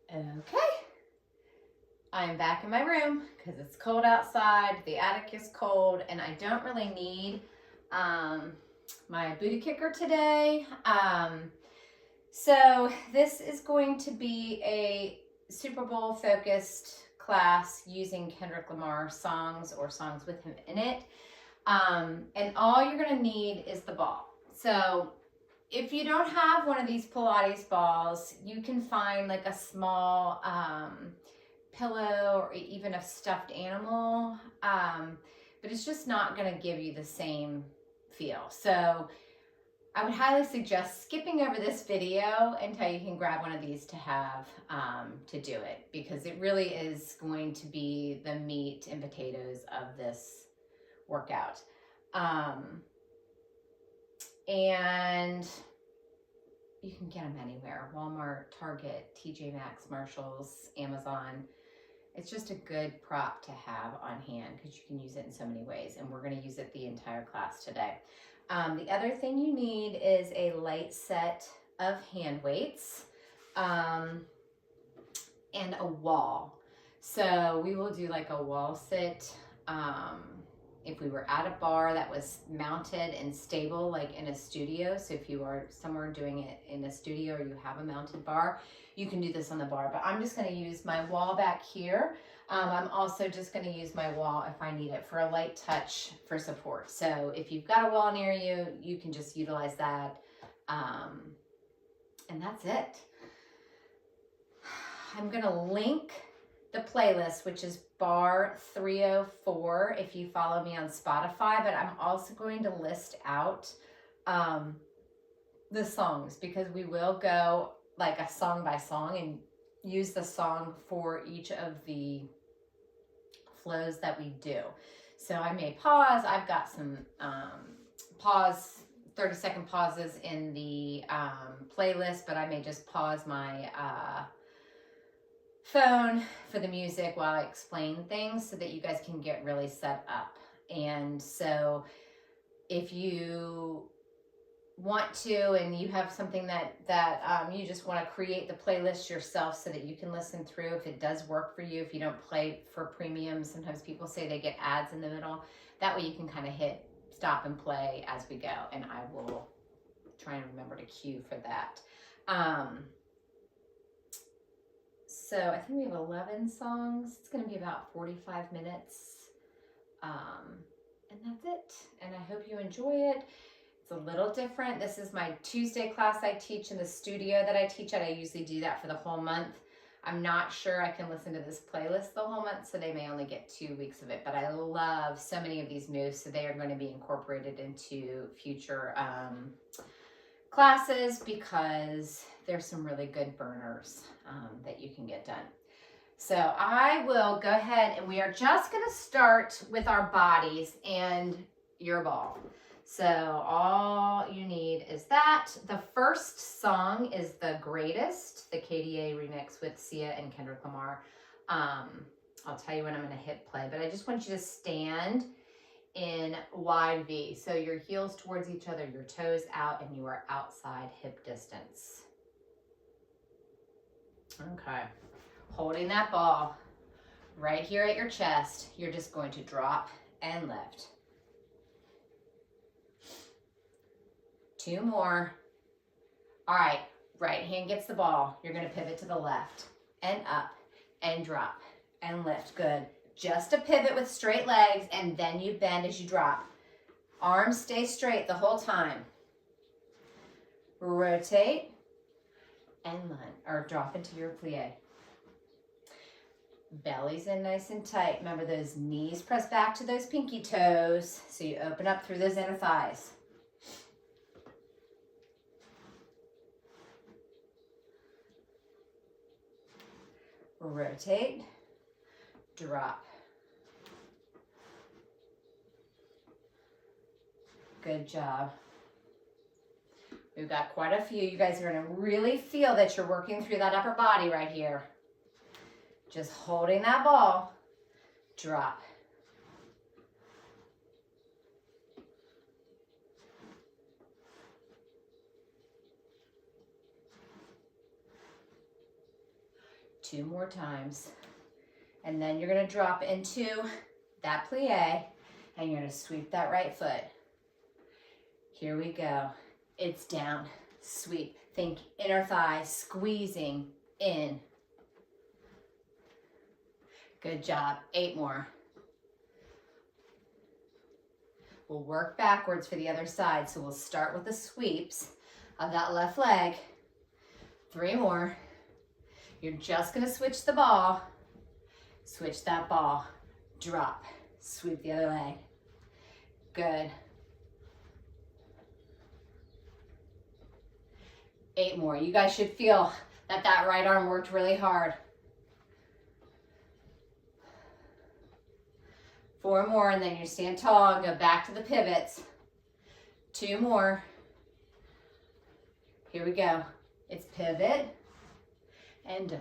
Okay, I'm back in my room because it's cold outside. The attic is cold and I don't really need my booty kicker today. So this is going to be a Super Bowl focused class using Kendrick Lamar songs or songs with him in it. And all you're going to need is the ball. So if you don't have one of these Pilates balls, you can find like a small pillow or even a stuffed animal, but it's just not going to give you the same feel. So I would highly suggest skipping over this video until you can grab one of these to have to do it, because it really is going to be the meat and potatoes of this workout. And you can get them anywhere: Walmart, Target, TJ Maxx, Marshalls, Amazon. It's just a good prop to have on hand because you can use it in so many ways, and we're going to use it the entire class today. The other thing you need is a light set of hand weights and a wall. So we will do like a wall sit. If we were at a bar that was mounted and stable, like in a studio. So if you are somewhere doing it in a studio or you have a mounted bar, you can do this on the bar. But I'm just going to use my wall back here. I'm also just going to use my wall if I need it for a light touch for support. So if you've got a wall near you, you can just utilize that. And that's it. I'm going to link the playlist, which is Bar 304 if you follow me on Spotify, but I'm also going to list out the songs, because we will go like a song by song and use the song for each of the flows that we do. So I may pause. I've got some 30-second pauses in the playlist, but I may just pause my phone for the music while I explain things so that you guys can get really set up. And so if you want to and you have something that you just want to create the playlist yourself so that you can listen through, if it does work for you, if you don't play for premium, sometimes people say they get ads in the middle. That way you can kind of hit stop and play as we go, and I will try and remember to cue for that. So I think we have 11 songs. It's going to be about 45 minutes. And that's it. And I hope you enjoy it. It's a little different. This is my Tuesday class I teach in the studio that I teach at. I usually do that for the whole month. I'm not sure I can listen to this playlist the whole month, so they may only get 2 weeks of it. But I love so many of these moves, so they are going to be incorporated into future classes, because there's some really good burners that you can get done. So I will go ahead, and we are just going to start with our bodies and your ball. So all you need is that. The first song is The Greatest, the KDA remix with Sia and Kendrick Lamar. I'll tell you when I'm going to hit play, but I just want you to stand in wide V. So your heels towards each other, your toes out, and you are outside hip distance. Okay. Holding that ball right here at your chest, you're just going to drop and lift. 2 more. All right. Right hand gets the ball. You're going to pivot to the left and up and drop and lift. Good. Just a pivot with straight legs, and then you bend as you drop. Arms stay straight the whole time. Rotate and lunge, or drop into your plie. Belly's in nice and tight. Remember, those knees press back to those pinky toes, so you open up through those inner thighs. Rotate, drop. Good job. We've got quite a few. You guys are going to really feel that you're working through that upper body right here. Just holding that ball. Drop. 2 more times. And then you're gonna drop into that plie and you're gonna sweep that right foot. Here we go. It's down, sweep. Think inner thigh, squeezing in. Good job, 8 more. We'll work backwards for the other side. So we'll start with the sweeps of that left leg. 3 more. You're just gonna switch the ball. Switch that ball, drop, sweep the other leg. Good. 8 more. You guys should feel that that right arm worked really hard. 4 more, and then you stand tall and go back to the pivots. 2 more. Here we go. It's pivot and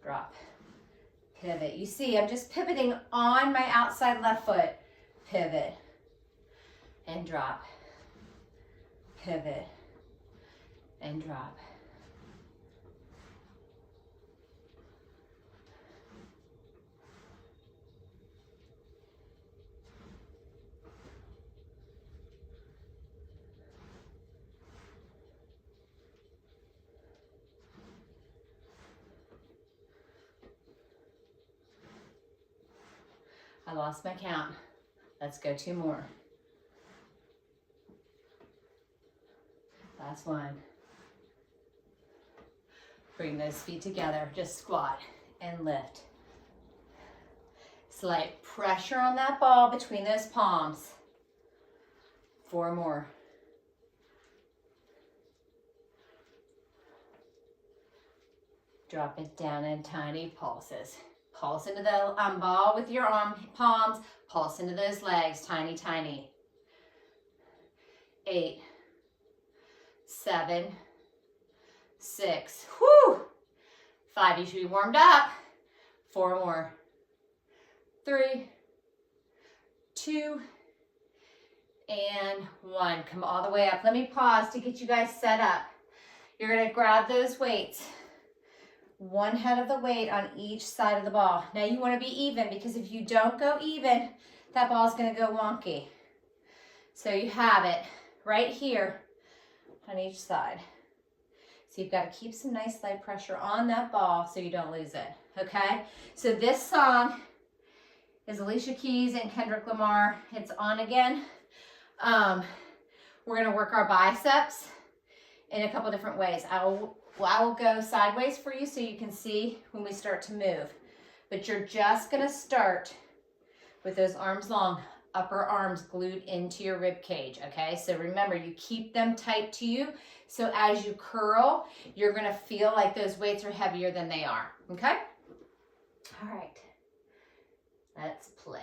drop. Pivot. You see, I'm just pivoting on my outside left foot. Pivot and drop. Pivot and drop. I lost my count. Let's go 2 more. Last one. Bring those feet together. Just squat and lift. Slight pressure on that ball between those palms. 4 more. Drop it down in tiny pulses. Pulse into the ball with your palms. Pulse into those legs, tiny, tiny. 8, 7, 6, whoo! 5, you should be warmed up. 4 more. 3, 2, and 1. Come all the way up. Let me pause to get you guys set up. You're gonna grab those weights. 1 head of the weight on each side of the ball. Now you want to be even, because if you don't go even, that ball is going to go wonky. So you have it right here on each side. So you've got to keep some nice light pressure on that ball so you don't lose it, okay? So this song is Alicia Keys and Kendrick Lamar. It's On Again. We're going to work our biceps in a couple different ways. I will go sideways for you so you can see when we start to move. But you're just gonna start with those arms long, upper arms glued into your rib cage, okay? So remember, you keep them tight to you. So as you curl, you're gonna feel like those weights are heavier than they are, okay? All right, let's play.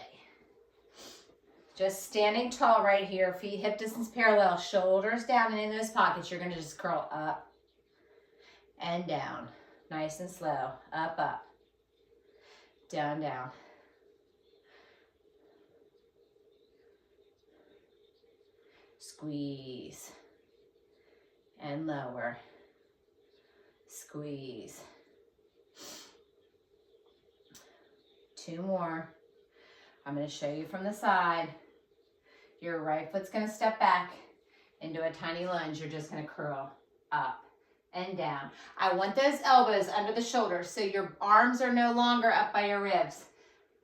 Just standing tall right here, feet hip distance parallel, shoulders down and in those pockets. You're gonna just curl up and down, nice and slow, up, up, down, down. Squeeze and lower, squeeze. 2 more. I'm going to show you from the side. Your right foot's going to step back into a tiny lunge. You're just going to curl up and down. I want those elbows under the shoulders so your arms are no longer up by your ribs.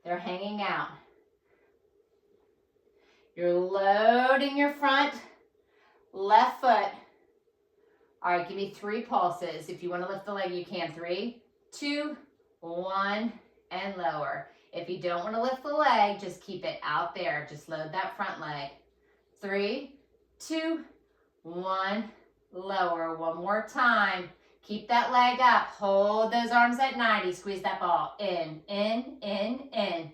They're hanging out. You're loading your front left foot. All right, give me 3 pulses. If you want to lift the leg, you can. 3, 2, 1, and lower. If you don't want to lift the leg, just keep it out there. Just load that front leg. 3, 2, 1, lower. 1 more time. Keep that leg up. Hold those arms at 90. Squeeze that ball in, in, in, in.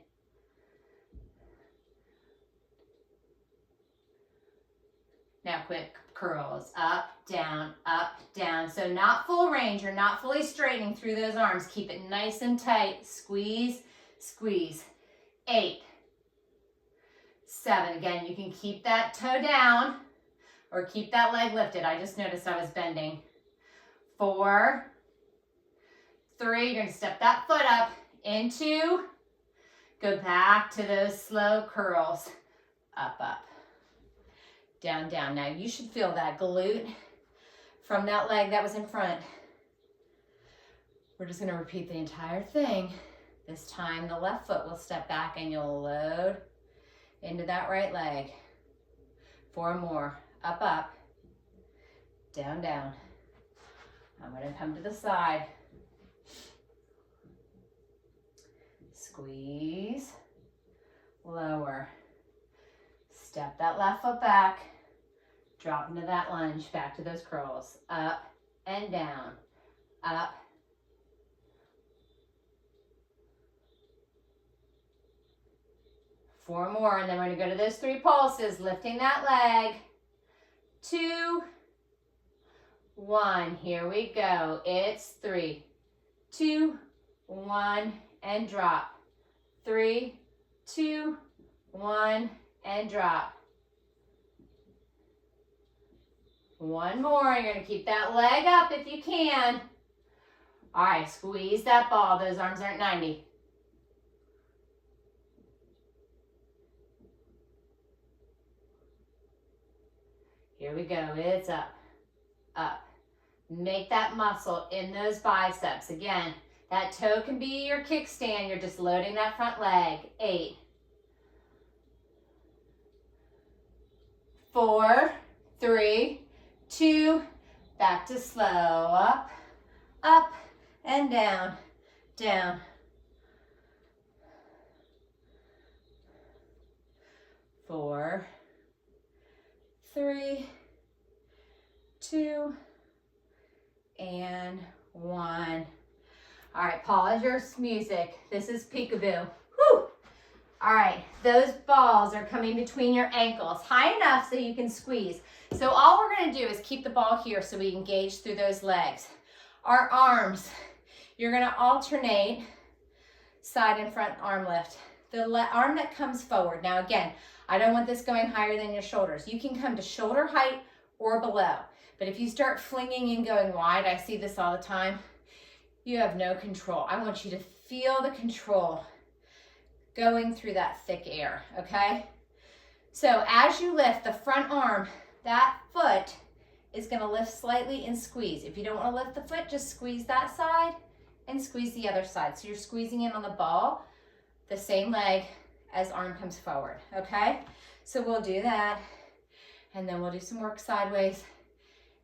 Now quick curls, up, down, up, down. So not full range, you're not fully straightening through those arms. Keep it nice and tight. Squeeze, squeeze. 8, 7. Again, you can keep that toe down or keep that leg lifted. I just noticed I was bending. 4, 3. You're gonna step that foot up into, go back to those slow curls. Up, up, down, down. Now you should feel that glute from that leg that was in front. We're just gonna repeat the entire thing. This time the left foot will step back and you'll load into that right leg. 4 more. Up, up, down, down. I'm gonna come to the side. Squeeze, lower. Step that left foot back. Drop into that lunge, back to those curls. Up and down, up. Four more, and then we're gonna go to those 3 pulses, lifting that leg. 2, 1, here we go. It's 3, 2, 1, and drop. 3, 2, 1, and drop. 1 more, you're gonna keep that leg up if you can. All right, squeeze that ball, those arms aren't 90. Here we go, it's up, up. Make that muscle in those biceps. Again, that toe can be your kickstand. You're just loading that front leg. 8, 4, 3, 2, back to slow. Up, up, and down, down. 4, 3, 2, and 1. All right, pause your music. This is peekaboo. Whew. All right, those balls are coming between your ankles, high enough so you can squeeze. So all we're gonna do is keep the ball here so we engage through those legs. Our arms, you're gonna alternate side and front arm lift. The arm that comes forward. Now again, I don't want this going higher than your shoulders. You can come to shoulder height or below. But if you start flinging and going wide, I see this all the time, you have no control. I want you to feel the control going through that thick air, okay? So as you lift the front arm, that foot is gonna lift slightly and squeeze. If you don't wanna lift the foot, just squeeze that side and squeeze the other side. So you're squeezing in on the ball, the same leg as arm comes forward, okay? So we'll do that, and then we'll do some work sideways,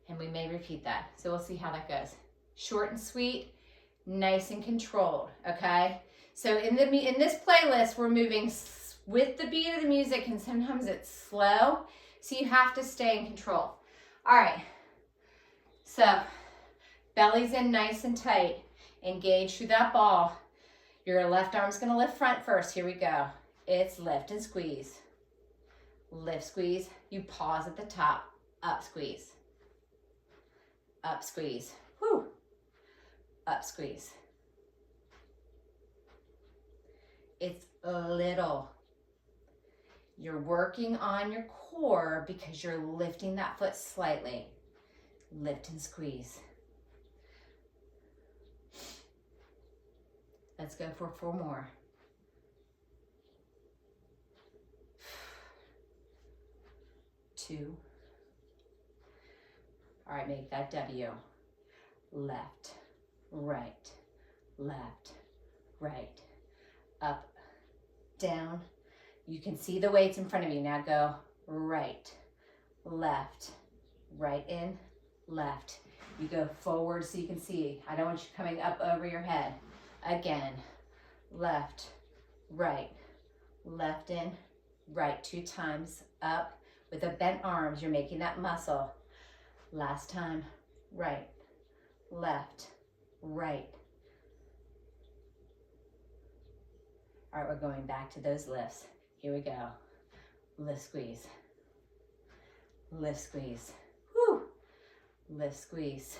and we may repeat that. So we'll see how that goes. Short and sweet, nice and controlled, okay? So in this playlist, we're moving with the beat of the music, and sometimes it's slow, so you have to stay in control. All right, so belly's in nice and tight. Engage through that ball. Your left arm's gonna lift front first. Here we go. It's lift and squeeze. Lift, squeeze. You pause at the top. Up, squeeze. Up, squeeze. Whew. Up, squeeze. It's little. You're working on your core because you're lifting that foot slightly. Lift and squeeze. Let's go for 4 more. 2. All right, make that W. Left, right, left, right, up, down. You can see the weights in front of you. Now go right, left, right in, left. You go forward so you can see. I don't want you coming up over your head. Again, left, right, left in, right. 2 times, up. With the bent arms, you're making that muscle. Last time, right, left, right. All right, we're going back to those lifts. Here we go. Lift, squeeze. Lift, squeeze. Whew. Lift, squeeze.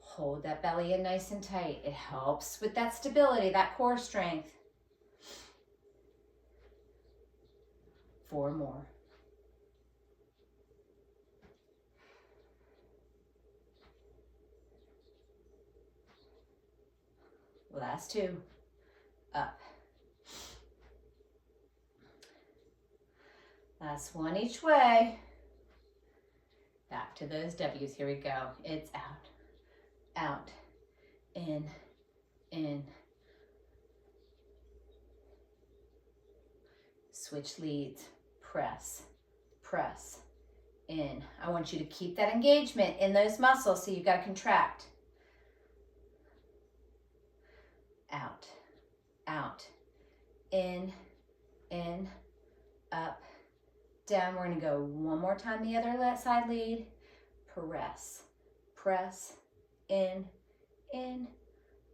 Hold that belly in nice and tight. It helps with that stability, that core strength. 4 more. Last 2. Up. Last 1 each way. Back to those W's. Here we go. It's out, out, in, in. Switch leads. Press, press, in. I want you to keep that engagement in those muscles, so you've got to contract. Out, out, in, up, down. We're going to go one more time the other side lead. Press, press, in,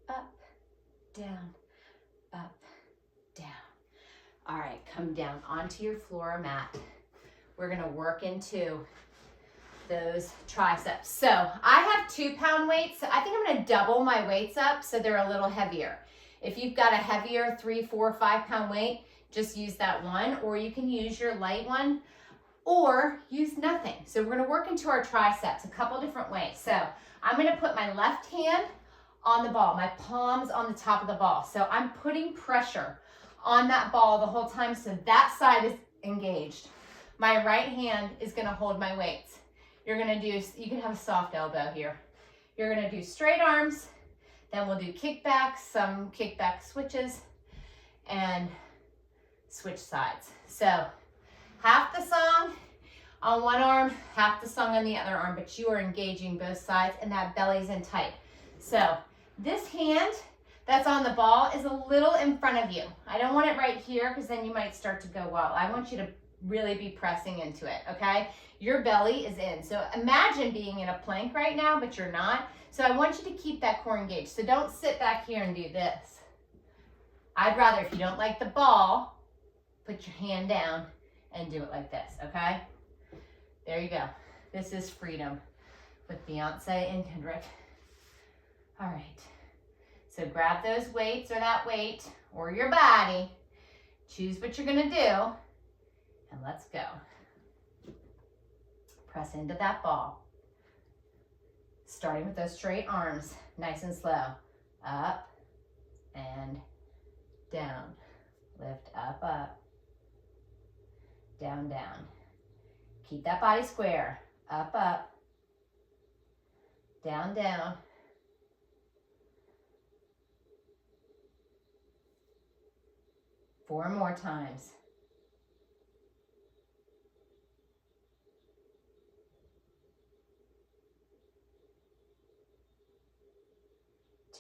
up, down, up, down. All right, come down onto your floor mat. We're going to work into those triceps. So I have 2-pound weights. I think I'm going to double my weights up so they're a little heavier. If you've got a heavier 3, 4, 5-pound weight, just use that one, or you can use your light one, or use nothing. So we're going to work into our triceps a couple different ways. So I'm going to put my left hand on the ball, my palms on the top of the ball. So I'm putting pressure on that ball the whole time, so that side is engaged. My right hand is going to hold my weights. You're going to do, you can have a soft elbow here. You're going to do straight arms, then we'll do kickbacks, some kickback switches, and switch sides. So half the song on one arm, half the song on the other arm, but you are engaging both sides and that belly's in tight. So this hand that's on the ball is a little in front of you. I don't want it right here because then you might start to go wild. I want you to really be pressing into it, okay? Your belly is in. So imagine being in a plank right now, but you're not. So I want you to keep that core engaged. So don't sit back here and do this. I'd rather, if you don't like the ball, put your hand down and do it like this, okay? There you go. This is freedom with Beyonce and Kendrick. All right. So grab those weights or that weight or your body. Choose what you're going to do. And let's go. Press into that ball. Starting with those straight arms, nice and slow. Up and down. Lift up, up. Down, down. Keep that body square. Up, up. Down, down. Four more times.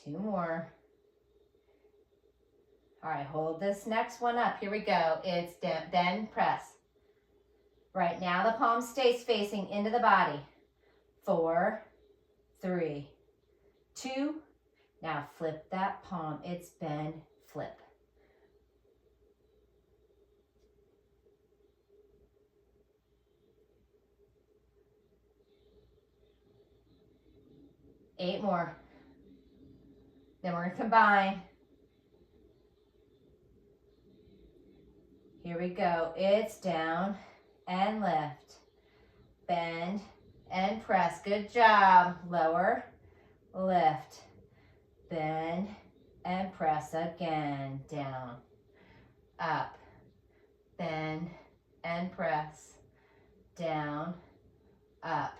Two more. All right, hold this next one up. Here we go. It's down, then press. Right now the palm stays facing into the body. 4, 3, 2. Now flip that palm. It's bend, flip. Eight more. Then we're going to combine. Here we go. It's down and lift. Bend and press. Good job. Lower, lift, bend and press again. Down, up, bend and press. Down, up,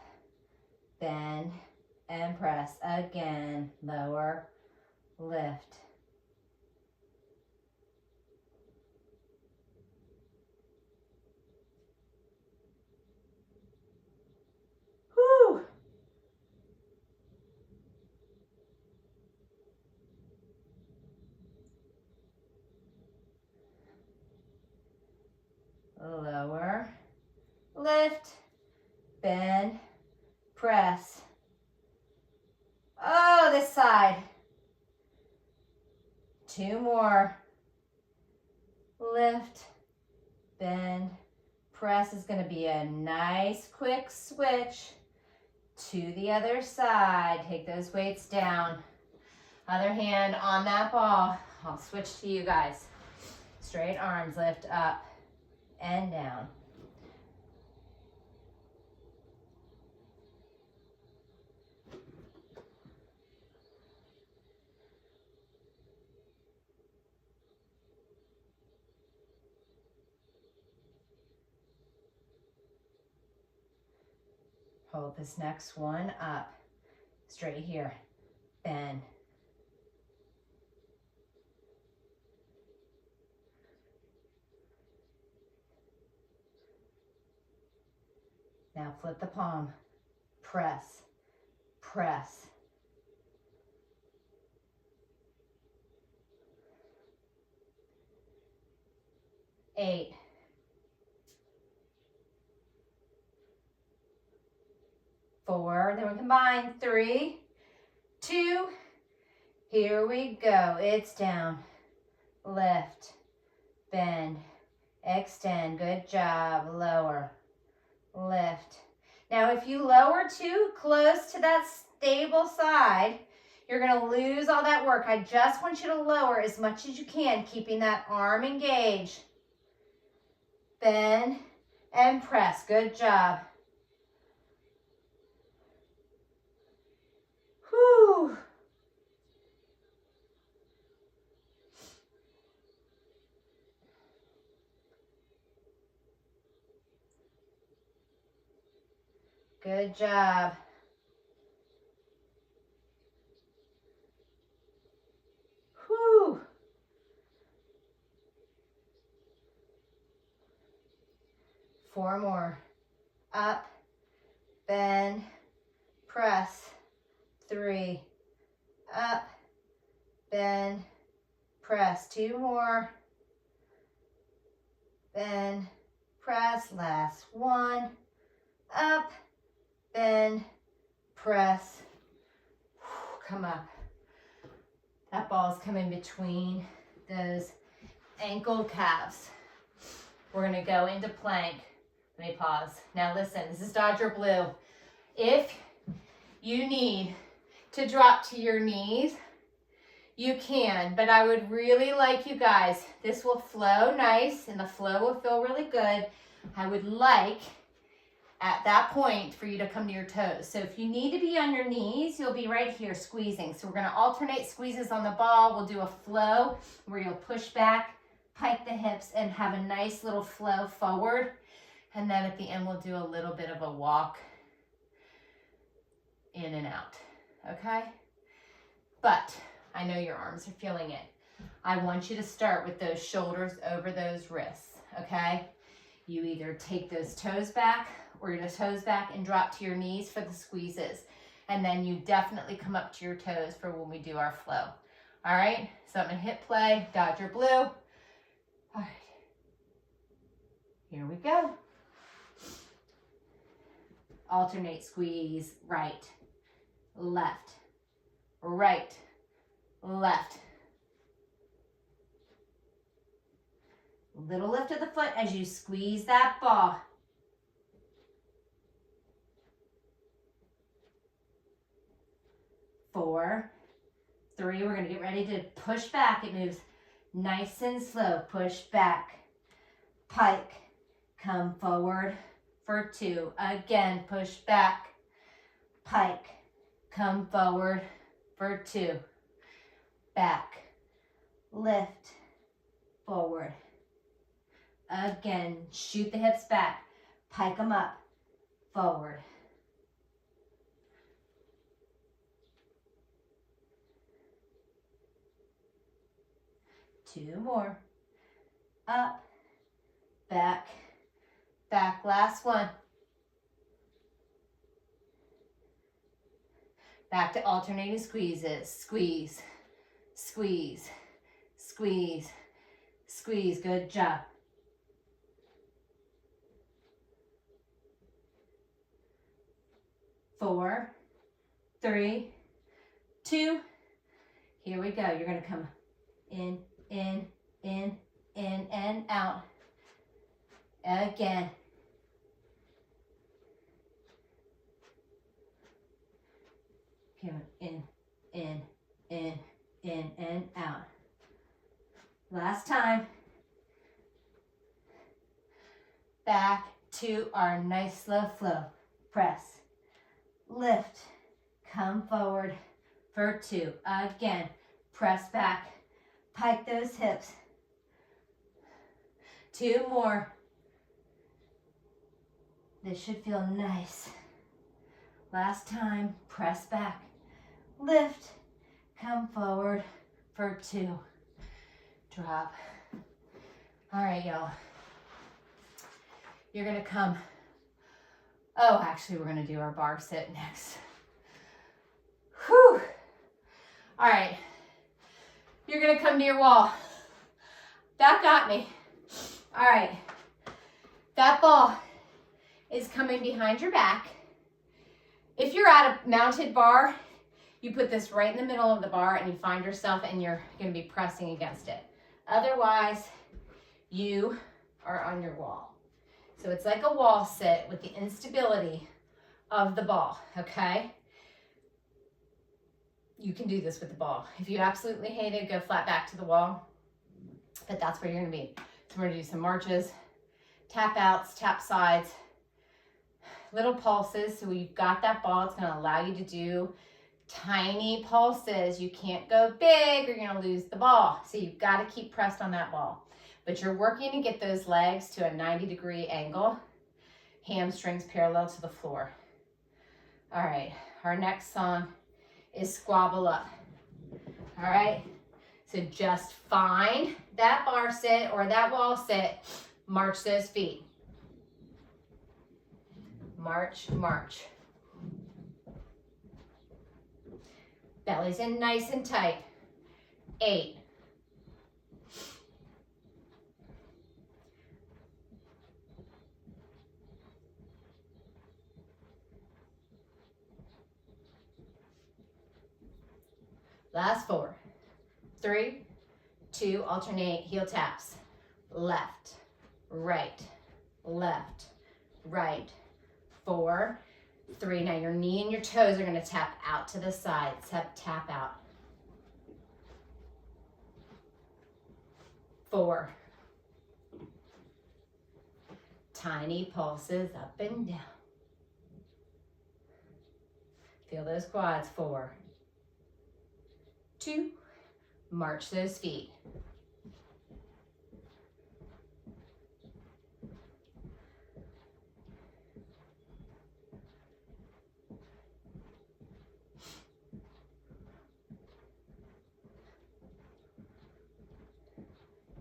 bend and press again. Lower, lift. Whew. Lower, lift, bend, press. Oh, this side. Two more. Lift, bend, press is going to be a nice quick switch to the other side. Take those weights down. Other hand on that ball. I'll switch to you guys. Straight arms, lift up and down. Hold this next one up. Straight here. Bend. Now flip the palm. Press. Press. Eight. 4, then we combine. 3, 2, here we go. It's down. Lift, bend, extend. Good job. Lower, lift. Now, if you lower too close to that stable side, you're going to lose all that work. I just want you to lower as much as you can, keeping that arm engaged. Bend and press. Good job. Whew. Good job. Whew. Four more. Up, bend, press. 3, up, bend, press. 2 more. Bend, press. Last one. Up, bend, press. Come up. That ball's coming between those ankle calves. We're gonna go into plank. Let me pause. Now listen, this is Dodger Blue. If you need to drop to your knees, you can, but I would really like you guys, this will flow nice and the flow will feel really good. I would like at that point for you to come to your toes. So if you need to be on your knees, you'll be right here squeezing. So we're gonna alternate squeezes on the ball. We'll do a flow where you'll push back, pike the hips, and have a nice little flow forward. And then at the end, we'll do a little bit of a walk in and out, okay? But I know your arms are feeling it. I want you to start with those shoulders over those wrists, okay? You either take those toes back or your toes back and drop to your knees for the squeezes. And then you definitely come up to your toes for when we do our flow. All right, so I'm gonna hit play, Dodger Blue. All right, here we go. Alternate squeeze, right, left, right, left. Little lift of the foot as you squeeze that ball. Four, 3, we're gonna get ready to push back. It moves nice and slow. Push back, pike, come forward for 2. Again, push back, pike, come forward for 2. Back, lift, forward. Again, shoot the hips back, pike them up, forward. Two more. Up, back, back. Last one. Back to alternating squeezes. Squeeze, squeeze, squeeze, squeeze. Good job. Four, 3, 2. Here we go. You're going to come in, in, in, in, and out. Again. Come in, in, in, in, and out. Last time. Back to our nice slow flow. Press, lift, come forward for 2. Again, press back, pike those hips. 2 more. This should feel nice. Last time, press back, lift, come forward for 2, drop. All right, y'all. You're gonna come, oh, actually we're gonna do our bar sit next. Whew. All right, you're gonna come to your wall. That got me. All right, that ball is coming behind your back. If you're at a mounted bar, you put this right in the middle of the bar and you find yourself and you're gonna be pressing against it. Otherwise, you are on your wall. So it's like a wall sit with the instability of the ball, okay? You can do this with the ball. If you absolutely hate it, go flat back to the wall, but that's where you're gonna be. So we're gonna do some marches, tap outs, tap sides, little pulses. So you've got that ball, it's gonna allow you to do tiny pulses. You can't go big or you're gonna lose the ball. So you've gotta keep pressed on that ball. But you're working to get those legs to a 90-degree angle, hamstrings parallel to the floor. All right, our next song is Squabble Up. All right, so just find that bar sit or that wall sit, march those feet. March, march. Belly's in nice and tight. 8. Last 4. 3, 2, alternate heel taps. Left, right, left, right. 4, 3. Now your knee and your toes are gonna tap out to the side. Tap out. 4. Tiny pulses up and down. Feel those quads. 4, 2, march those feet.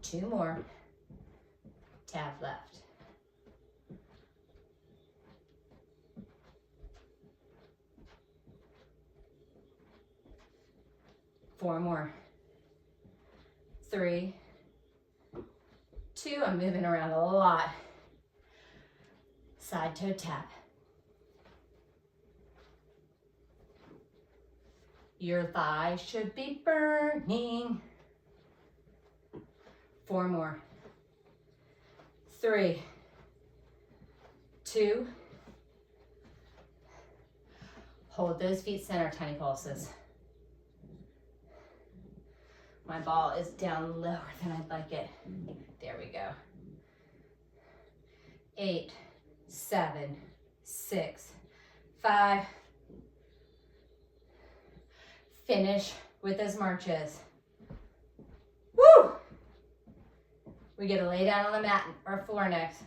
Two more. Tap left. Four more. 3, 2. I'm moving around a lot. Side toe tap. Your thighs should be burning. 4 more. 3, 2. Hold those feet center, tiny pulses. My ball is down lower than I'd like it. There we go. 8, 7, 6, 5. Finish with those marches. Woo! We get to lay down on the mat or floor next.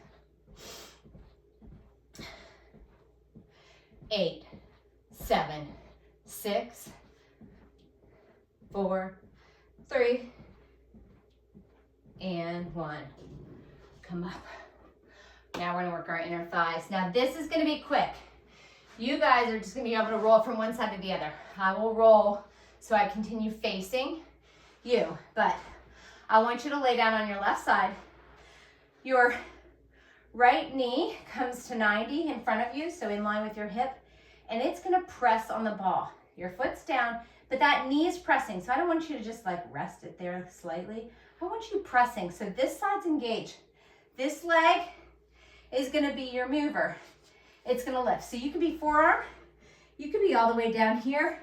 8, 7, 6, 4, 3, and 1. Come up. Now we're gonna work our inner thighs. Now this is gonna be quick. You guys are just gonna be able to roll from one side to the other. I will roll so I continue facing you, but I want you to lay down on your left side. Your right knee comes to 90 in front of you, so in line with your hip, and it's gonna press on the ball. Your foot's down, but that knee is pressing, so I don't want you to just like rest it there slightly. I want you pressing, so this side's engaged. This leg is gonna be your mover. It's gonna lift. So you could be forearm, you could be all the way down here,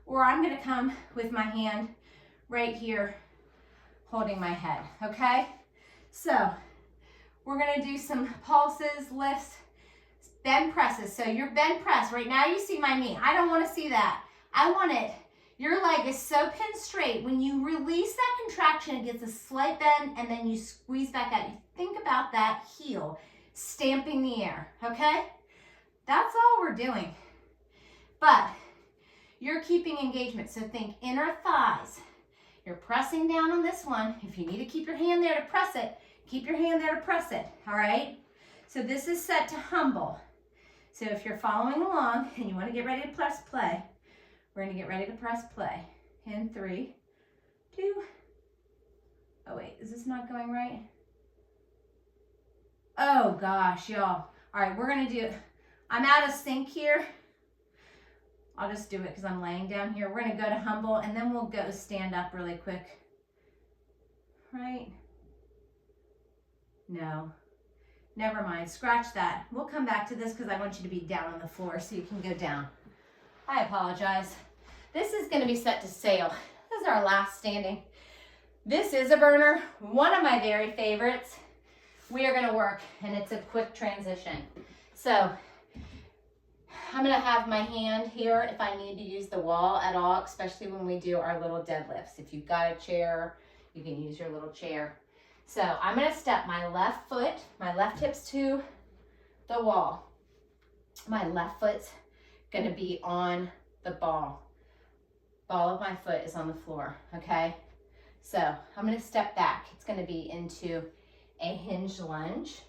or I'm gonna come with my hand right here, holding my head, okay? So we're gonna do some pulses, lifts, bend presses. So your bend press, right now you see my knee. I don't wanna see that. I want it, your leg is so pinned straight. When you release that contraction, it gets a slight bend and then you squeeze back out. You think about that heel stamping the air, okay? That's all we're doing. but you're keeping engagement. So think inner thighs. You're pressing down on this one. If you need to keep your hand there to press it, keep your hand there to press it, all right? So this is set to humble. So if you're following along and you want to get ready to press play, we're going to get ready to press play. In 3, 2. Oh wait, is this not going right? Oh gosh, y'all. All right, we're going to do, I'm out of sync here. I'll just do it because I'm laying down here. We're going to go to humble and then we'll go stand up really quick. Right? No. Never mind. Scratch that. We'll come back to this because I want you to be down on the floor so you can go down. I apologize. This is going to be set to sail. This is our last standing. This is a burner. One of my very favorites. We are going to work and it's a quick transition. So I'm going to have my hand here if I need to use the wall at all, especially when we do our little deadlifts. If you've got a chair, you can use your little chair. So I'm going to step my left foot, my left hip's to the wall. My left foot's going to be on the ball. Ball of my foot is on the floor, okay? So I'm going to step back. It's going to be into a hinge lunge,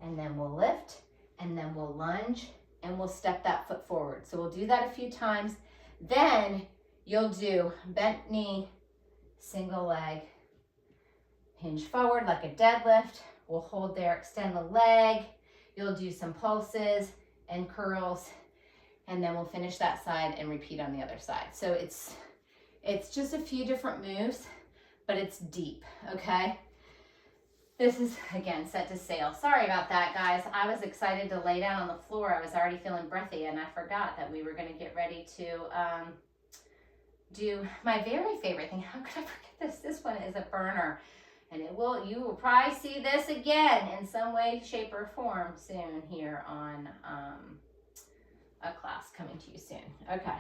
and then we'll lift, and then we'll lunge, and we'll step that foot forward. So we'll do that a few times. Then you'll do bent knee, single leg, hinge forward like a deadlift. We'll hold there, extend the leg. You'll do some pulses and curls, and then we'll finish that side and repeat on the other side. So it's just a few different moves, but it's deep, okay? This is, again, set to sail. Sorry about that, guys. I was excited to lay down on the floor. I was already feeling breathy, and I forgot that we were going to get ready to do my very favorite thing. How could I forget this? This one is a burner, and you will probably see this again in some way, shape, or form soon here on a class coming to you soon. Okay,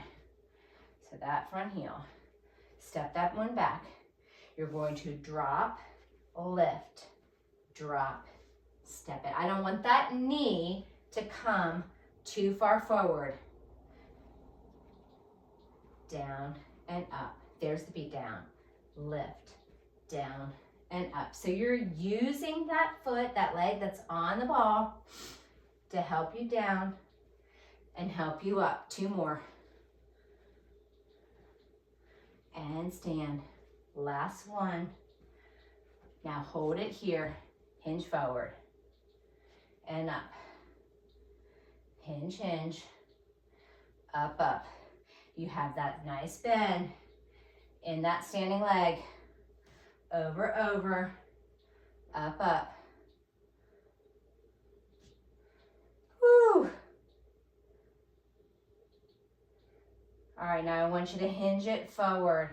so that front heel. Step that one back. You're going to drop, lift, drop, step it. I don't want that knee to come too far forward. Down and up. There's the beat down. Lift, down and up. So you're using that foot, that leg that's on the ball to help you down and help you up. 2 more. And stand. Last one. Now hold it here. Hinge forward and up. Hinge, hinge, up, up. You have that nice bend in that standing leg. Over, over, up, up. Woo! All right, now I want you to hinge it forward.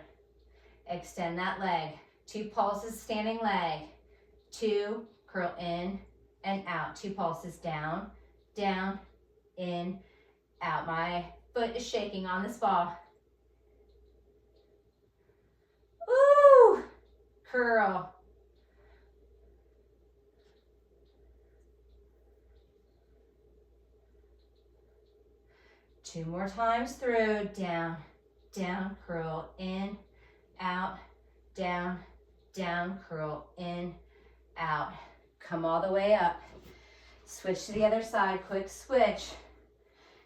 Extend that leg. 2 pulses, standing leg. 2, curl in and out. 2 pulses, down, down, in, out. My foot is shaking on this ball. Ooh, curl. Two more times through, down, down, curl, in, out, down, down, curl, in, out. Come all the way up. Switch to the other side, quick switch.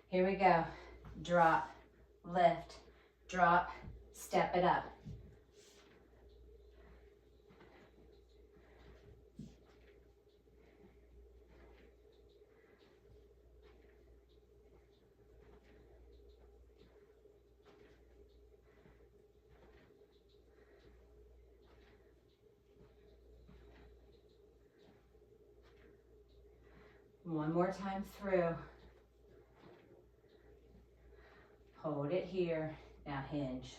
Here we go. Drop, lift, drop, step it up. One more time through. Hold it here. Now hinge.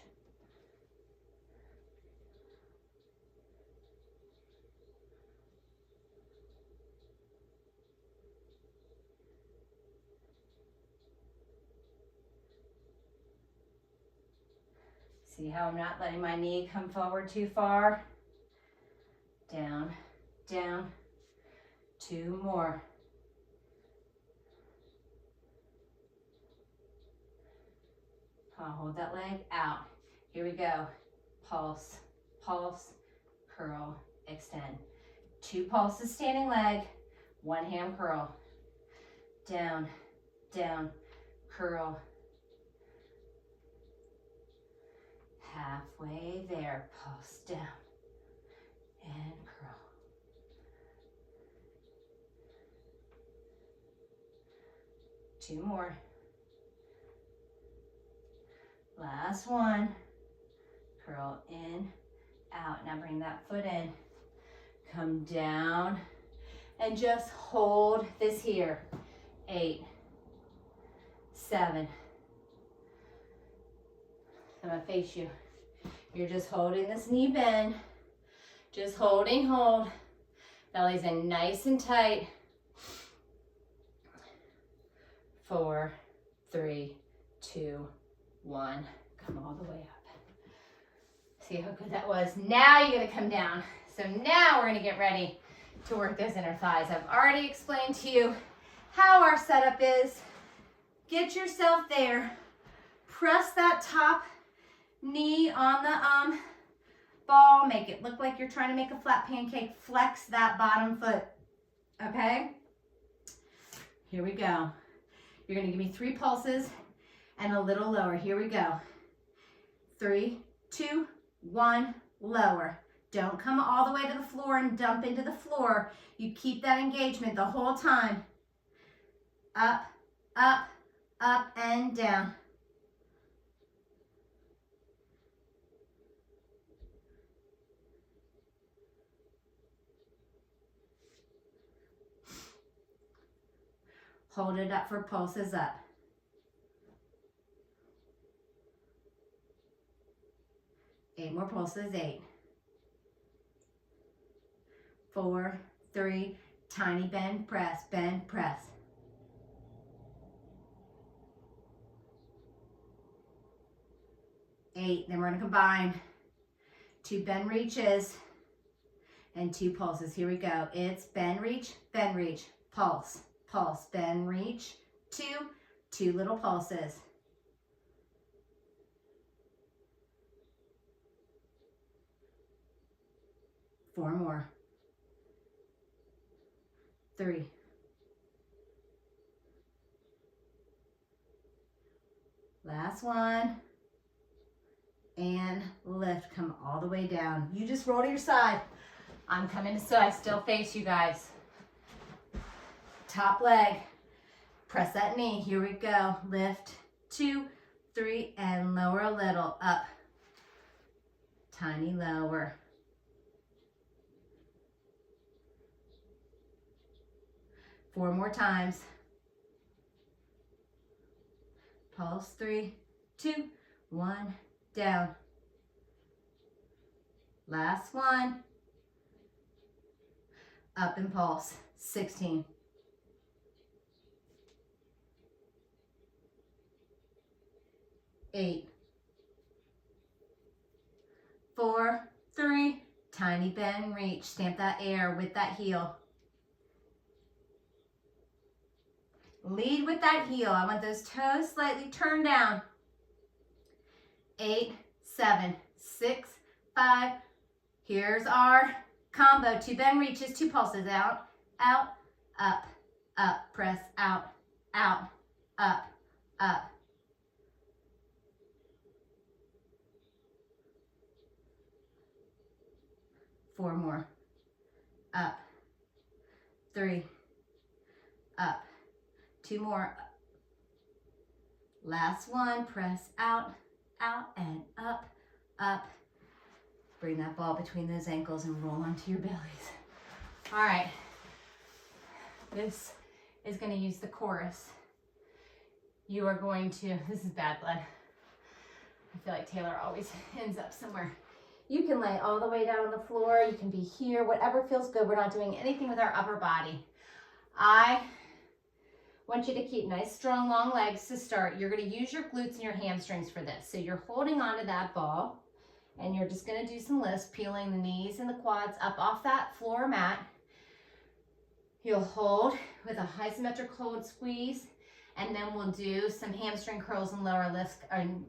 See how I'm not letting my knee come forward too far? Down, down. 2 more. Come on, hold that leg out. Here we go. Pulse, pulse, curl, extend. 2 pulses standing leg, 1 hand curl. Down, down, curl. Halfway there, pulse down and curl. Two more. Last one. Curl in, out. Now bring that foot in. Come down and just hold this here. 8, 7. I'm gonna face you. You're just holding this knee bend. Just holding, hold. Belly's in nice and tight. 4, 3, 2, 1. Come all the way up. See how good that was? Now you're gonna come down. So now we're gonna get ready to work those inner thighs. I've already explained to you how our setup is. Get yourself there. Press that top knee on the ball. Make it look like you're trying to make a flat pancake. Flex that bottom foot, okay? Here we go. You're gonna give me 3 pulses and a little lower. Here we go. 3, 2, 1, lower. Don't come all the way to the floor and dump into the floor. You keep that engagement the whole time. Up, up, up, and down. Hold it up for pulses up. 8 more pulses. 8, 4, 3, tiny bend, press, bend, press. 8, then we're gonna combine 2 bend reaches and 2 pulses. Here we go. It's bend, reach, pulse, pulse, bend, reach, 2, 2 little pulses. 4 more. 3. Last one. And lift. Come all the way down. You just roll to your side. I'm coming so I still face you guys. Top leg. Press that knee. Here we go. Lift. 2, 3, and lower a little. Up. Tiny lower. 4 more times. Pulse. 3, 2, 1. Down. Last one. Up and pulse. 16. 8. 4, 3. Tiny bend, reach. Stamp that air with that heel. Lead with that heel. I want those toes slightly turned down. 8, 7, 6, 5. Here's our combo. 2 bend reaches, 2 pulses. Out, out, up, up. Press out, out, up, up. 4 more. Up. 3. Up. 2 more. Last one. Press out, out, and up, up. Bring that ball between those ankles and roll onto your bellies. All right. This is going to use the chorus. You are going to, this is bad blood. I feel like Taylor always ends up somewhere. You can lay all the way down on the floor. You can be here, whatever feels good. We're not doing anything with our upper body. I want you to keep nice, strong, long legs to start. You're going to use your glutes and your hamstrings for this. So you're holding onto that ball, and you're just going to do some lifts, peeling the knees and the quads up off that floor mat. You'll hold with a isometric hold squeeze, and then we'll do some hamstring curls and lower lifts and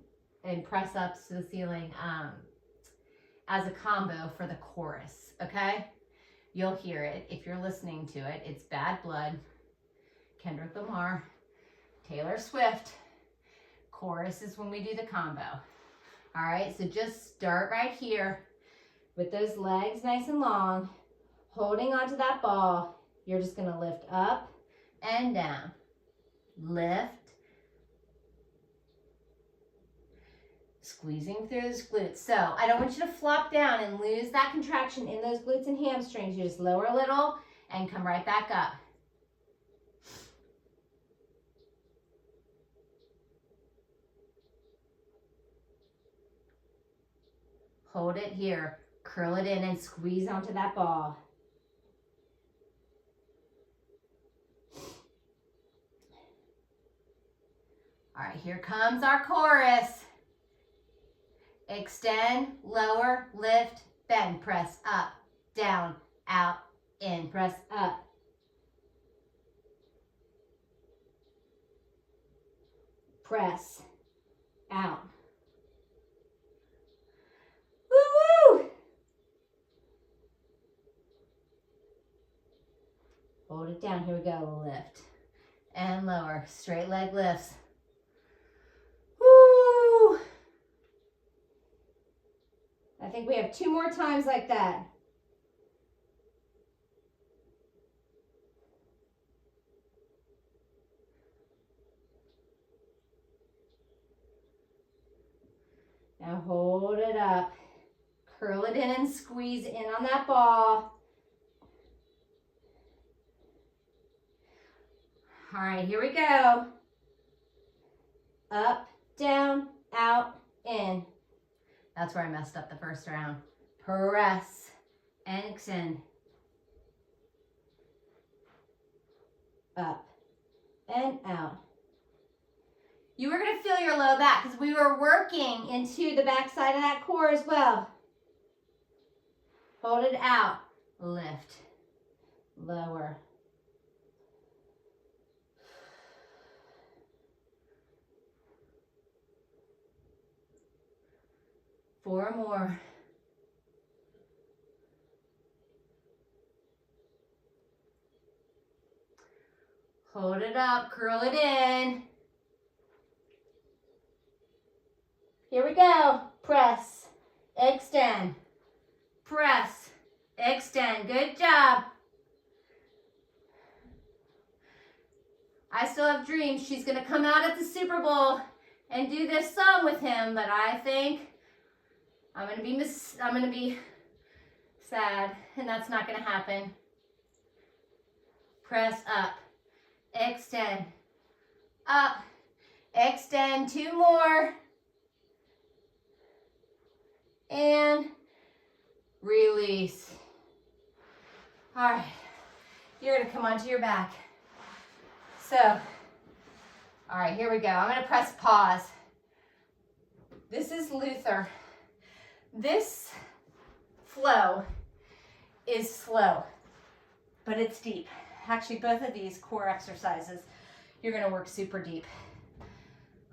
and press ups to the ceiling as a combo for the chorus, okay? You'll hear it if you're listening to it. It's Bad Blood, Kendrick Lamar, Taylor Swift. Chorus is when we do the combo. All right, so just start right here with those legs nice and long, holding onto that ball. You're just gonna lift up and down. Lift. Squeezing through those glutes. So I don't want you to flop down and lose that contraction in those glutes and hamstrings. You just lower a little and come right back up. Hold it here. Curl it in and squeeze onto that ball. All right, here comes our chorus. Extend, lower, lift, bend, press up, down, out, in, press up. Press, out. Woo, woo! Hold it down, here we go, lift and lower, straight leg lifts. Woo! I think we have 2 more times like that. Now hold it up. Curl it in and squeeze in on that ball. All right, here we go. Up, down, out, in. That's where I messed up the first round. Press and extend. Up and out. You were going to feel your low back because we were working into the back side of that core as well. Hold it out. Lift. Lower. Four more. Hold it up, curl it in. Here we go. Press, extend, press, extend. Good job. I still have dreams. She's going to come out at the Super Bowl and do this song with him, but I think I'm going to be sad, and that's not going to happen. Press up, extend, up, extend. 2 more. And release. All right, you're going to come onto your back. So, all right, here we go. I'm going to press pause. This is Luther. This flow is slow, but it's deep. Actually, both of these core exercises, you're going to work super deep.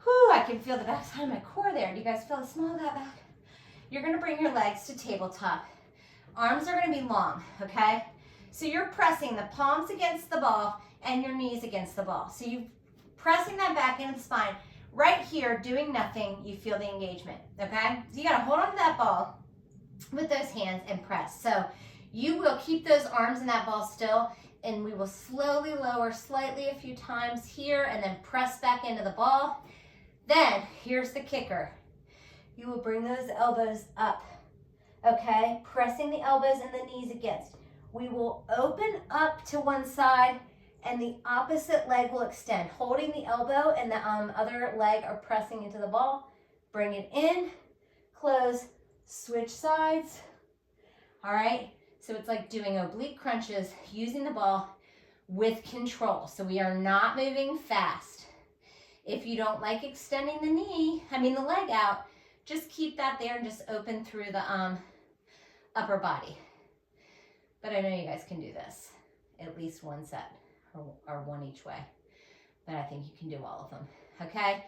Whew, I can feel the back side of my core there. Do you guys feel the small of that back? You're going to bring your legs to tabletop. Arms are going to be long, okay? So you're pressing the palms against the ball and your knees against the ball. So you're pressing that back into the spine. Right here, doing nothing, you feel the engagement, okay? So you got to hold on to that ball with those hands and press. So you will keep those arms and that ball still, and we will slowly lower slightly a few times here and then press back into the ball. Then, here's the kicker. You will bring those elbows up, okay? Pressing the elbows and the knees against. We will open up to one side and the opposite leg will extend. Holding the elbow and the other leg are pressing into the ball. Bring it in, close, switch sides. All right, so it's like doing oblique crunches using the ball with control. So we are not moving fast. If you don't like extending the leg out, just keep that there and just open through the upper body. But I know you guys can do this, at least one set or one each way. But I think you can do all of them, okay?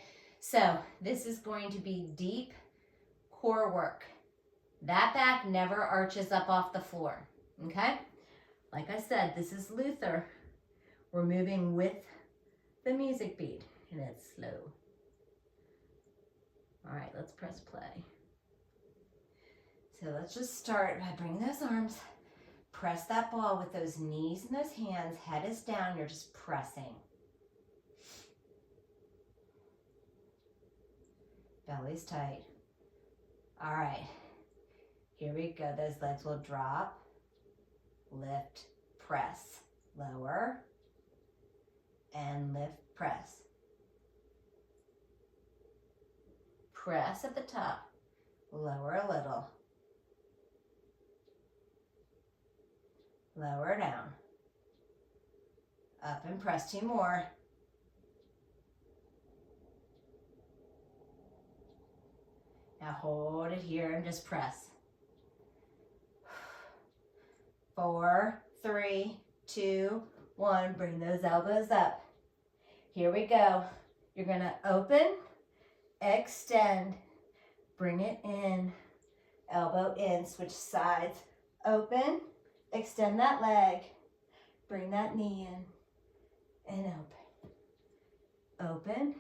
So this is going to be deep core work. That back never arches up off the floor, okay? Like I said, this is Luther. We're moving with the music beat, and it's slow. All right, let's press play. So let's just start by bringing those arms. Press that ball with those knees and those hands. Head is down, you're just pressing. Belly's tight. All right, here we go. Those legs will drop, lift, press, lower, and lift, press. Press at the top, lower a little. Lower down. Up and press, 2 more. Now hold it here and just press. 4, 3, 2, 1. Bring those elbows up. Here we go. You're gonna open, extend, bring it in, elbow in, switch sides. Open, extend that leg, bring that knee in, and open. Open,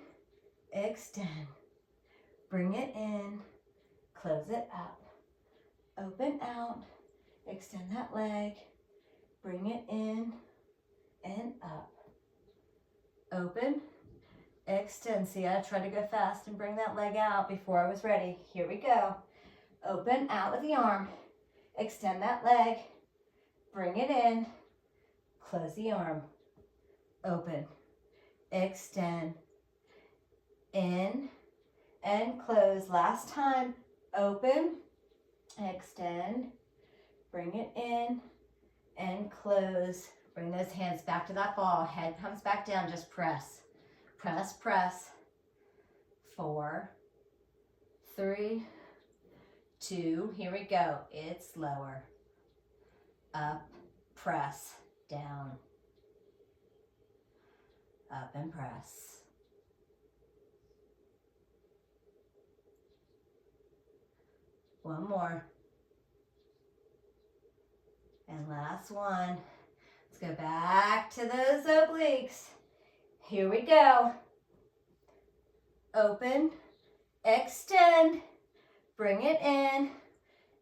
extend, bring it in, close it up. Open out, extend that leg, bring it in and up. Open, extend. See, I tried to go fast and bring that leg out before I was ready. Here we go. Open out with the arm, extend that leg, bring it in, close the arm. Open, extend, in, and close. Last time. Open, extend, bring it in, and close. Bring those hands back to that ball. Head comes back down, just press. Press, press. 4, 3, 2, here we go. It's lower. Up, press, down. Up and press. One more. And last one. Let's go back to those obliques. Here we go. Open, extend, bring it in,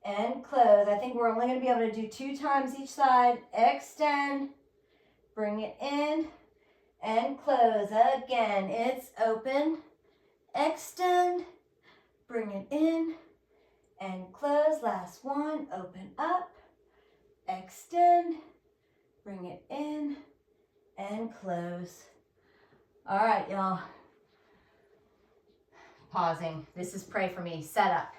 and close. I think we're only going to be able to do 2 times each side. Extend, bring it in, and close. Again, it's open, extend, bring it in, and close. Last one. Open up, extend, bring it in, and close. All right, y'all. Pausing. This is pray for me. Set up.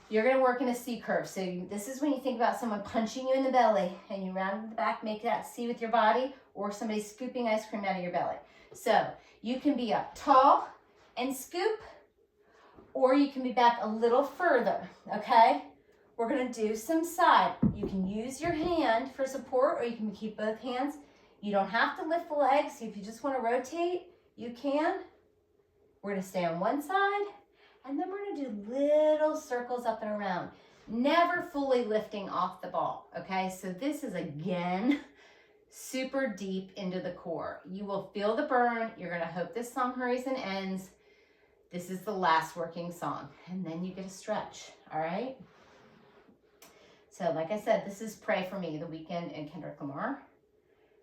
You're going to work in a C curve. So this is when you think about someone punching you in the belly and you round to the back, make that C with your body, or somebody scooping ice cream out of your belly. So you can be up tall and scoop, or you can be back a little further, okay? We're going to do some side. You can use your hand for support, or you can keep both hands. You don't have to lift the legs. If you just want to rotate, you can. We're going to stay on one side, and then we're going to do little circles up and around, never fully lifting off the ball, okay? So this is, again, super deep into the core. You will feel the burn. You're going to hope this song hurries and ends. This is the last working song, and then you get a stretch, all right? So like I said, this is Pray For Me, The Weeknd and Kendrick Lamar.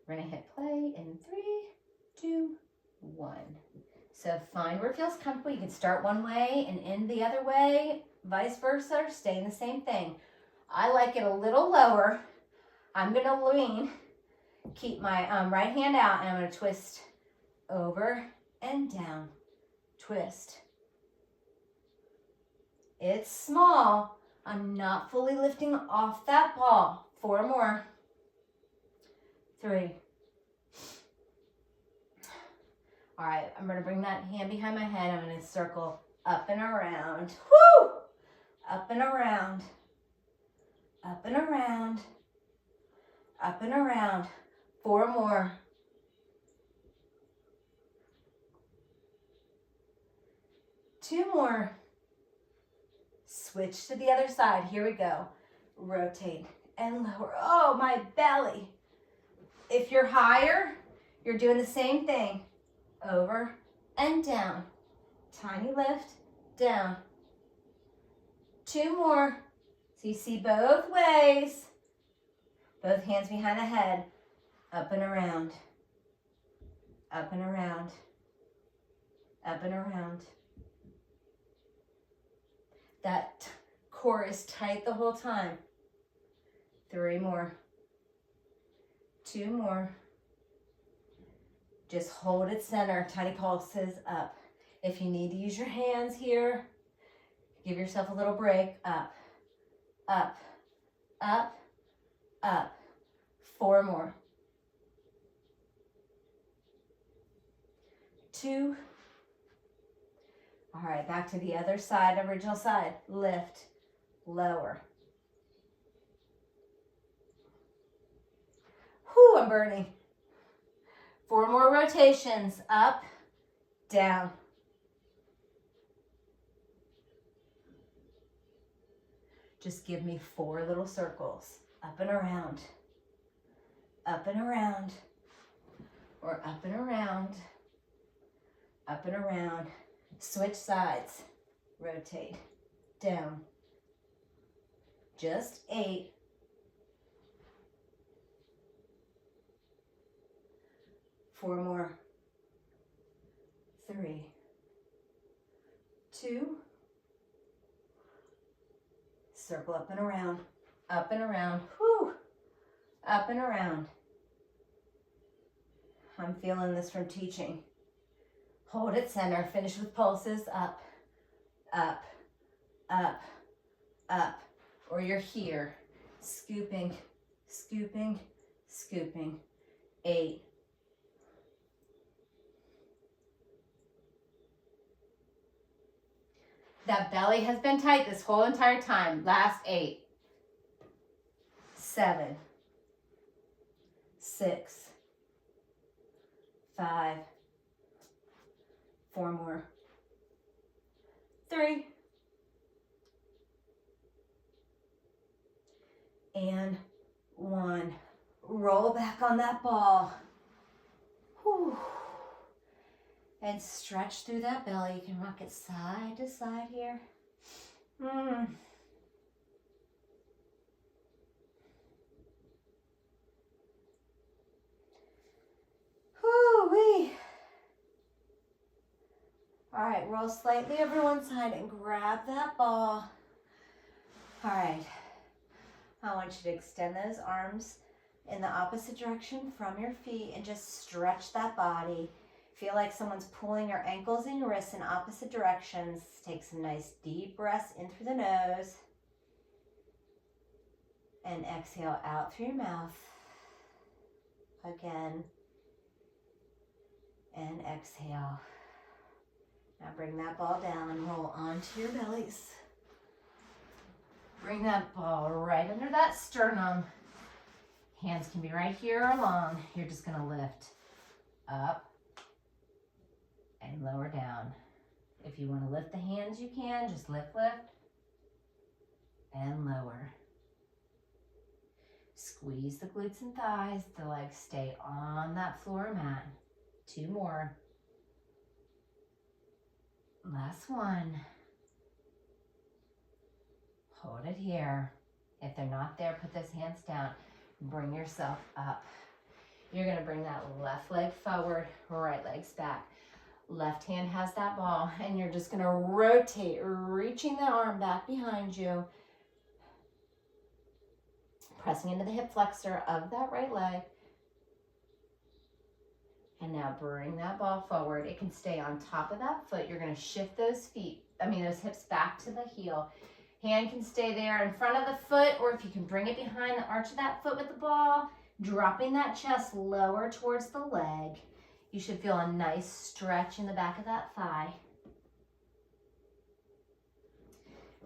We're going to hit play in 3, 2, 1. So find where it feels comfortable. You can start one way and end the other way, vice versa, or stay in the same thing. I like it a little lower. I'm going to lean, keep my right hand out, and I'm going to twist over and down. Twist. It's small. I'm not fully lifting off that ball. 4 more. 3. All right, I'm going to bring that hand behind my head. I'm going to circle up and around. Woo! Up and around. Up and around. Up and around. 4 more. 2 more. Switch to the other side. Here we go. Rotate and lower. Oh, my belly. If you're higher, you're doing the same thing. Over and down. Tiny lift, down. 2 more. So you see both ways. Both hands behind the head. Up and around. Up and around. Up and around. That core is tight the whole time. 3 more. 2 more. Just hold it center. Tiny pulses up. If you need to use your hands here, give yourself a little break. Up, up, up, up. 4 more. 2. All right, back to the other side, original side. Lift, lower. Whew, I'm burning. 4 more rotations. Up, down. Just give me 4 little circles. Up and around. Up and around. Or up and around. Up and around. Switch sides. Rotate. Down. Just 8. 4 more. 3. 2. Circle up and around. Up and around. Whew. Up and around. I'm feeling this from teaching. Hold it center. Finish with pulses. Up, up, up, up. Or you're here. Scooping, scooping, scooping. 8. That belly has been tight this whole entire time. Last 8. 7. 6. 5. 4 more. 3. And 1. Roll back on that ball. Whew. And stretch through that belly. You can rock it side to side here. Whoo-wee. All right, roll slightly over one side and grab that ball. All right, I want you to extend those arms in the opposite direction from your feet and just stretch that body. Feel like someone's pulling your ankles and your wrists in opposite directions. Take some nice deep breaths in through the nose. And exhale out through your mouth. Again. And exhale. Now bring that ball down and roll onto your bellies. Bring that ball right under that sternum. Hands can be right here or along. You're just going to lift up and lower down. If you want to lift the hands, you can. Just lift, lift, and lower. Squeeze the glutes and thighs. The legs stay on that floor mat. 2 more. Last 1. Hold it here. If they're not there, put those hands down. Bring yourself up. You're going to bring that left leg forward, right leg's back. Left hand has that ball, and you're just going to rotate, reaching the arm back behind you. Pressing into the hip flexor of that right leg. And now bring that ball forward. It can stay on top of that foot. You're going to shift those hips back to the heel. Hand can stay there in front of the foot, or if you can bring it behind the arch of that foot with the ball, dropping that chest lower towards the leg. You should feel a nice stretch in the back of that thigh.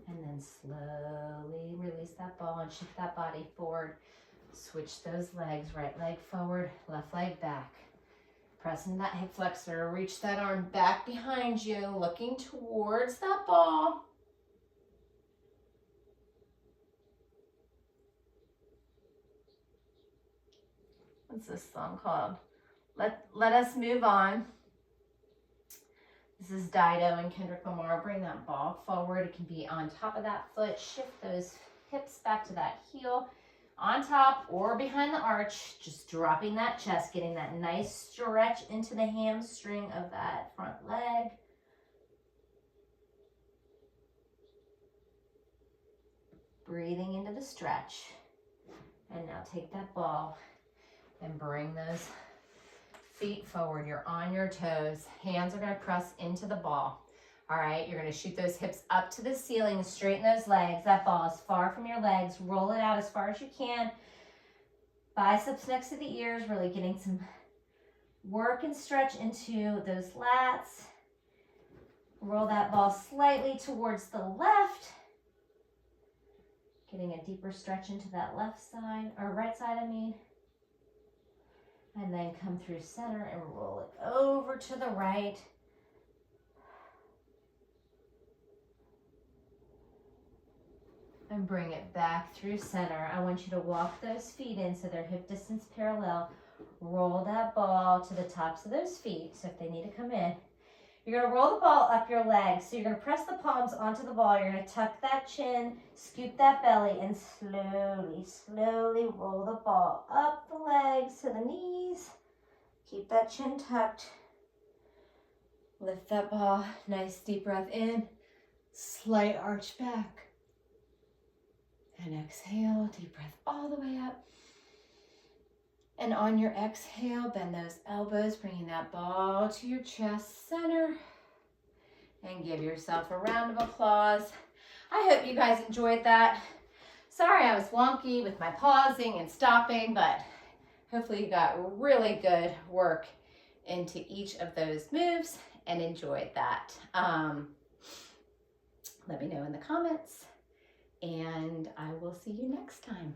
And then slowly release that ball and shift that body forward. Switch those legs, right leg forward, left leg back. Press into that hip flexor. Reach that arm back behind you, looking towards that ball. What's this song called? Let Us Move On. This is Dido and Kendrick Lamar. Bring that ball forward. It can be on top of that foot. Shift those hips back to that heel. On top or behind the arch. Just dropping that chest. Getting that nice stretch into the hamstring of that front leg. Breathing into the stretch. And now take that ball and bring those feet forward. You're on your toes. Hands are going to press into the ball. All right, you're going to shoot those hips up to the ceiling. Straighten those legs. That ball is far from your legs. Roll it out as far as you can. Biceps next to the ears. Really getting some work and stretch into those lats. Roll that ball slightly towards the left. Getting a deeper stretch into that left side, or right side, I mean. And then come through center and roll it over to the right. And bring it back through center. I want you to walk those feet in so they're hip distance parallel. Roll that ball to the tops of those feet. So if they need to come in, you're going to roll the ball up your legs. So you're going to press the palms onto the ball. You're going to tuck that chin, scoop that belly, and slowly, slowly roll the ball up the legs to the knees. Keep that chin tucked. Lift that ball. Nice deep breath in. Slight arch back. And exhale, deep breath all the way up. And on your exhale, bend those elbows, bringing that ball to your chest center. And give yourself a round of applause. I hope you guys enjoyed that. Sorry I was wonky with my pausing and stopping, but hopefully you got really good work into each of those moves and enjoyed that. Let me know in the comments, and I will see you next time.